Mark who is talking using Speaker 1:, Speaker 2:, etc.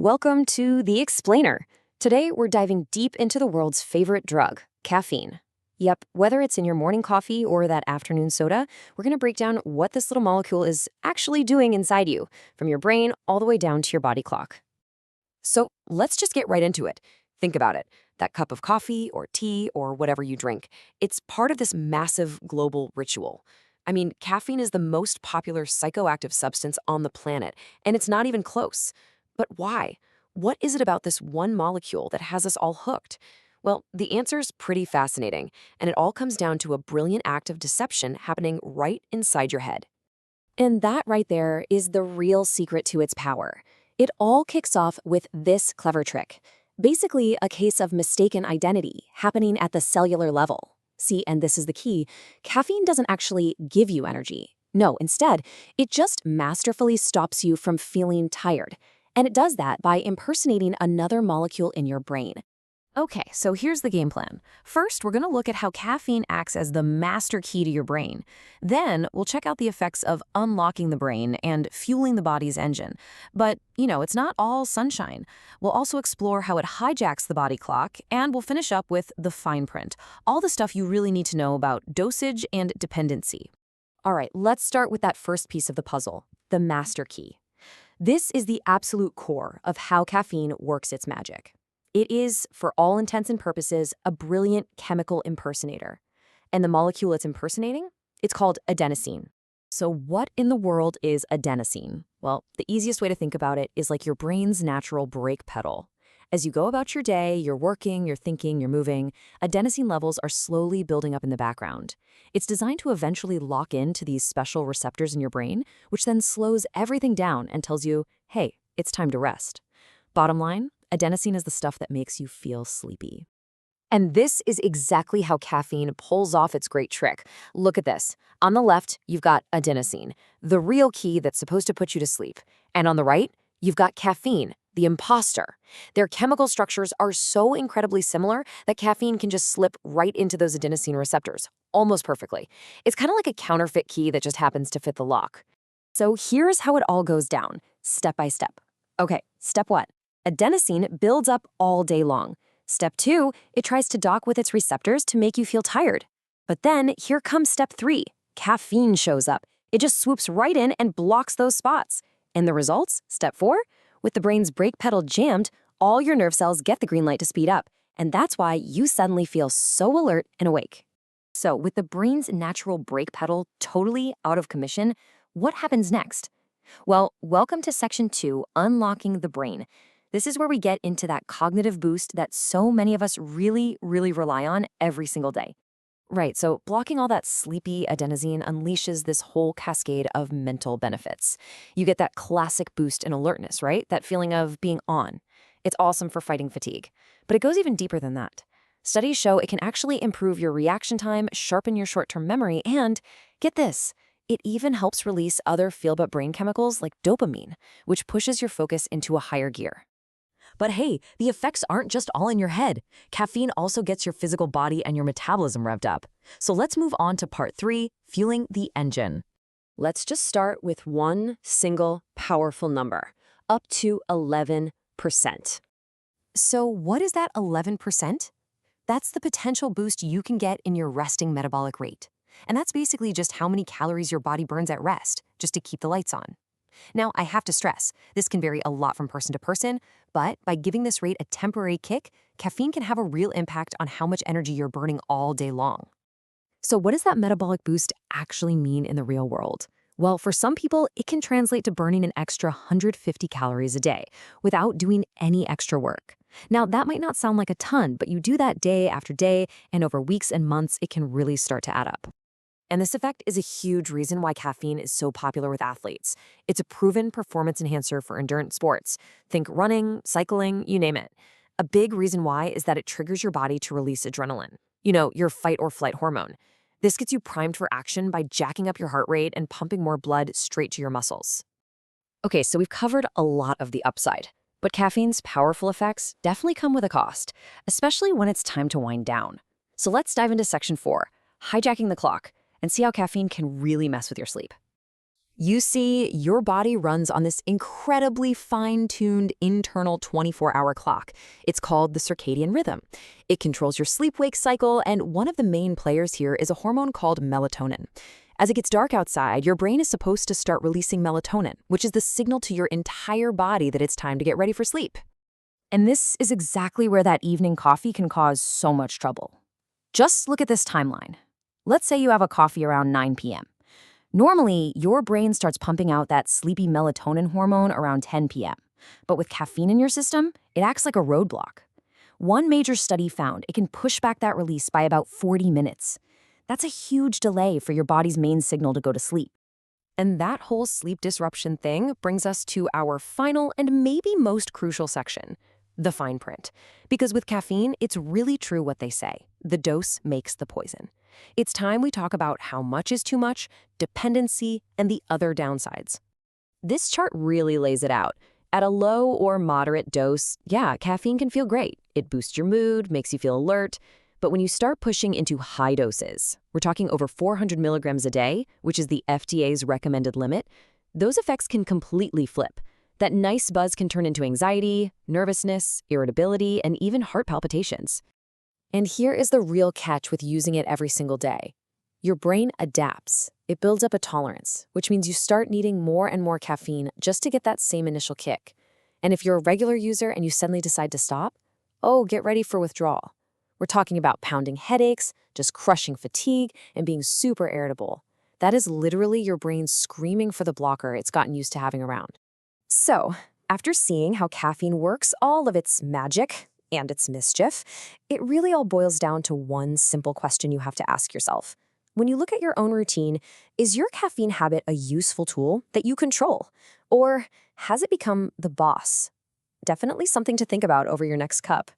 Speaker 1: Welcome to The Explainer. Today, we're diving deep into the world's favorite drug, caffeine. Yep, whether it's in your morning coffee or that afternoon soda, we're going to break down what this little molecule is actually doing inside you, from your brain all the way down to your body clock. So let's just get right into it. Think about it. That cup of coffee or tea or whatever you drink, it's part of this massive global ritual. I mean, caffeine is the most popular psychoactive substance on the planet, and it's not even close. But why? What is it about this one molecule that has us all hooked? Well, the answer's pretty fascinating, and it all comes down to a brilliant act of deception happening right inside your head. And that right there is the real secret to its power. It all kicks off with this clever trick. Basically, a case of mistaken identity happening at the cellular level. See, and this is the key, caffeine doesn't actually give you energy. No, instead, it just masterfully stops you from feeling tired. And it does that by impersonating another molecule in your brain. Okay, so here's the game plan. First, we're going to look at how caffeine acts as the master key to your brain. Then, we'll check out the effects of unlocking the brain and fueling the body's engine. But, it's not all sunshine. We'll also explore how it hijacks the body clock, and we'll finish up with the fine print, all the stuff you really need to know about dosage and dependency. All right, let's start with that first piece of the puzzle, the master key. This is the absolute core of how caffeine works its magic. It is, for all intents and purposes, a brilliant chemical impersonator. And the molecule it's impersonating? It's called adenosine. So what in the world is adenosine? Well, the easiest way to think about it is like your brain's natural brake pedal. As you go about your day, you're working, you're thinking, you're moving, adenosine levels are slowly building up in the background. It's designed to eventually lock into these special receptors in your brain, which then slows everything down and tells you, hey, it's time to rest. Bottom line, adenosine is the stuff that makes you feel sleepy. And this is exactly how caffeine pulls off its great trick. Look at this. On the left, you've got adenosine, the real key that's supposed to put you to sleep. And on the right, you've got caffeine, the imposter. Their chemical structures are so incredibly similar that caffeine can just slip right into those adenosine receptors, almost perfectly. It's kind of like a counterfeit key that just happens to fit the lock. So here's how it all goes down, step by step. Okay, step 1. Adenosine builds up all day long. Step 2, it tries to dock with its receptors to make you feel tired. But then here comes step 3. Caffeine shows up. It just swoops right in and blocks those spots. And the results? Step 4, with the brain's brake pedal jammed, all your nerve cells get the green light to speed up. And that's why you suddenly feel so alert and awake. So with the brain's natural brake pedal totally out of commission, what happens next? Well, welcome to section 2, unlocking the brain. This is where we get into that cognitive boost that so many of us really rely on every single day. Right, so blocking all that sleepy adenosine unleashes this whole cascade of mental benefits. You get that classic boost in alertness, right? That feeling of being on. It's awesome for fighting fatigue. But it goes even deeper than that. Studies show it can actually improve your reaction time, sharpen your short-term memory, and, get this, it even helps release other feel-but brain chemicals like dopamine, which pushes your focus into a higher gear. But hey, the effects aren't just all in your head. Caffeine also gets your physical body and your metabolism revved up. So let's move on to part 3, fueling the engine. Let's just start with one single powerful number, up to 11%. So what is that 11%? That's the potential boost you can get in your resting metabolic rate. And that's basically just how many calories your body burns at rest, just to keep the lights on. Now, I have to stress, this can vary a lot from person to person, but by giving this rate a temporary kick, caffeine can have a real impact on how much energy you're burning all day long. So what does that metabolic boost actually mean in the real world? Well, for some people, it can translate to burning an extra 150 calories a day without doing any extra work. Now, that might not sound like a ton, but you do that day after day, and over weeks and months, it can really start to add up. And this effect is a huge reason why caffeine is so popular with athletes. It's a proven performance enhancer for endurance sports. Think running, cycling, you name it. A big reason why is that it triggers your body to release adrenaline, your fight or flight hormone. This gets you primed for action by jacking up your heart rate and pumping more blood straight to your muscles. Okay, so we've covered a lot of the upside, but caffeine's powerful effects definitely come with a cost, especially when it's time to wind down. So let's dive into section 4, hijacking the clock, and see how caffeine can really mess with your sleep. You see, your body runs on this incredibly fine-tuned internal 24-hour clock. It's called the circadian rhythm. It controls your sleep-wake cycle, and one of the main players here is a hormone called melatonin. As it gets dark outside, your brain is supposed to start releasing melatonin, which is the signal to your entire body that it's time to get ready for sleep. And this is exactly where that evening coffee can cause so much trouble. Just look at this timeline. Let's say you have a coffee around 9 p.m. Normally, your brain starts pumping out that sleepy melatonin hormone around 10 p.m. But with caffeine in your system, it acts like a roadblock. One major study found it can push back that release by about 40 minutes. That's a huge delay for your body's main signal to go to sleep. And that whole sleep disruption thing brings us to our final and maybe most crucial section, the fine print. Because with caffeine, it's really true what they say. The dose makes the poison. It's time we talk about how much is too much, dependency, and the other downsides. This chart really lays it out. At a low or moderate dose, yeah, caffeine can feel great. It boosts your mood, makes you feel alert. But when you start pushing into high doses, we're talking over 400 milligrams a day, which is the FDA's recommended limit, those effects can completely flip. That nice buzz can turn into anxiety, nervousness, irritability, and even heart palpitations. And here is the real catch with using it every single day. Your brain adapts. It builds up a tolerance, which means you start needing more and more caffeine just to get that same initial kick. And if you're a regular user and you suddenly decide to stop, oh, get ready for withdrawal. We're talking about pounding headaches, just crushing fatigue, and being super irritable. That is literally your brain screaming for the blocker it's gotten used to having around. So, after seeing how caffeine works, all of its magic and its mischief, it really all boils down to one simple question you have to ask yourself. When you look at your own routine, is your caffeine habit a useful tool that you control? Or has it become the boss? Definitely something to think about over your next cup.